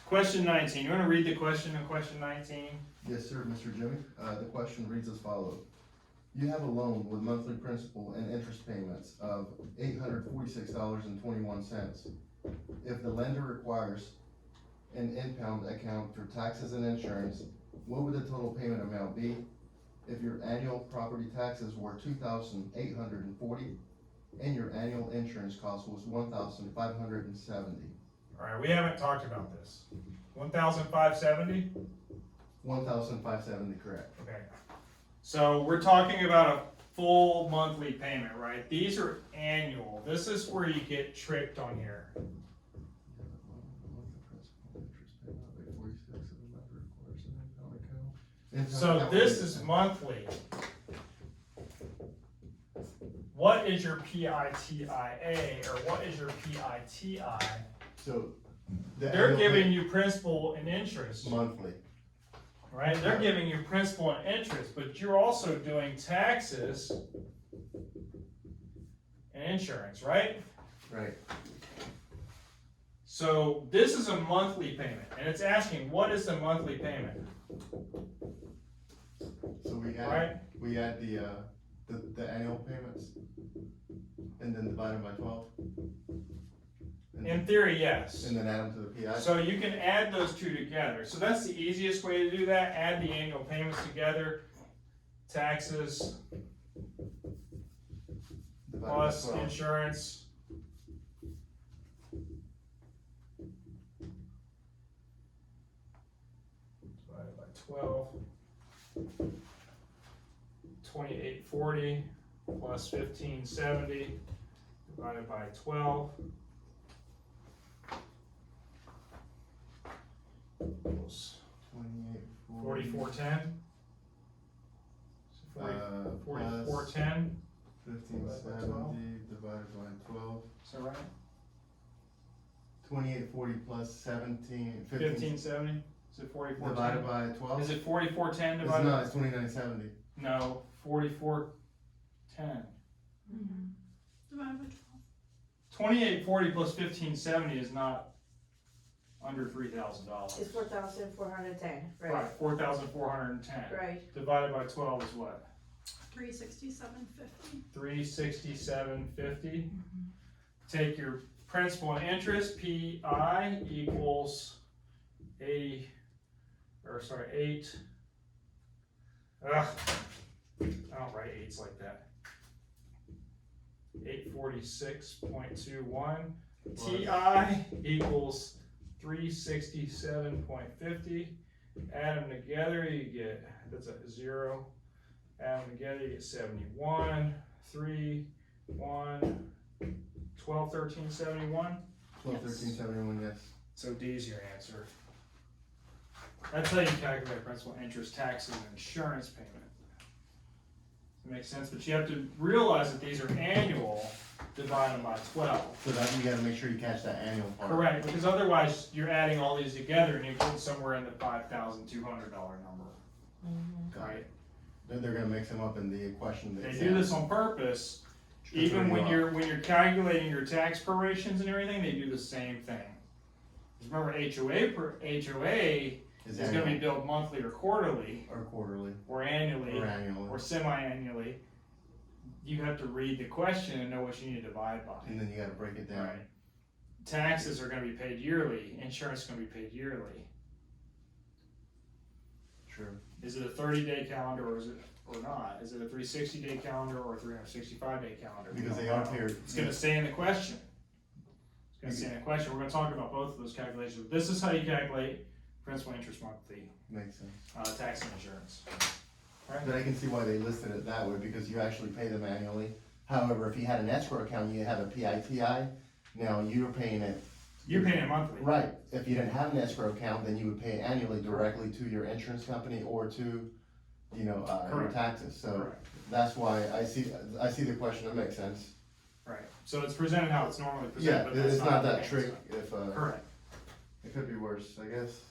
Question 19, you wanna read the question in question 19? Yes, sir, Mr. Jimmy. The question reads as follows. You have a loan with monthly principal and interest payments of $846.21. If the lender requires an impound account for taxes and insurance, what would the total payment amount be? If your annual property taxes were $2,840 and your annual insurance cost was $1,570. Alright, we haven't talked about this. 1,570? $1,570, correct. Okay. So we're talking about a full monthly payment, right? These are annual. This is where you get tricked on here. So this is monthly. What is your PITIA or what is your PITI? So They're giving you principal and interest, monthly. right? They're giving you principal and interest, but you're also doing taxes and insurance, right? Right. So this is a monthly payment, and it's asking, what is the monthly payment, So we right? add the annual payments and then divide them by 12? In theory, yes. And then add them to the PI? So you can add those two together. So that's the easiest way to do that. Add the annual payments together. Taxes Divide by plus 12. insurance. Divided by 12. 2840 plus 1570 divided by 12. Equals 28, 4410. So 4410. 1570 divided by 12. Is that right? 2840 plus 17, 1570. Is it 4410? divided by 12? Is it 4410 It's divided? not, it's 2970. No, 4410. Divided by 2840 plus 1570 is not under $3,000. It's 4,410, Right, right? 4,410. Right. Divided by 12 is what? 367.50. 367.50. Take your principal and interest, PI equals 8. I don't write eights like that. 846.21. TI equals 367.50. Add them together, you get, that's a 0. Add them together, you get 71, 3, 1, 12, 13, 71. 12, 13, 71, yes. So D is your answer. That's how you calculate principal, interest, taxes, and insurance payment. That makes sense, but you have to realize that these are annual, divide them by 12. So that you gotta make sure you catch that annual part. Correct, because otherwise you're adding all these together and you're getting somewhere in the $5,200 number, Got right? it. Then they're gonna mix them up in the question. They do this on purpose, even when you're calculating your tax prorations and everything, they do the same thing. Remember, HOA is gonna be billed monthly or quarterly, Or quarterly, or annually, or annually. or semi-annually. You have to read the question and know what you need to divide by. And then you gotta break it down. Right. Taxes are gonna be paid yearly, insurance is gonna be paid yearly. True. Is it a 30-day calendar or is it, or not? Is it a 360-day calendar or a 365-day calendar? We Because don't they are know. paired. It's gonna say in the question. It's gonna say in the question. We're gonna talk about both of those calculations. This is how you calculate principal, interest, monthly, Makes sense. tax and insurance. But I can see why they listed it that way, because you actually pay them annually. However, if you had an escrow account, you have a PITI, now you're paying it. You're paying it monthly. Right, if you didn't have an escrow account, then you would pay annually directly to your insurance company or to, your Correct. taxes, so Correct. that's why I see the question, it makes sense. Right. So it's presented how it's normally Yeah, presented, but that's it's not the that case. trick if, Correct. it could be worse, I guess.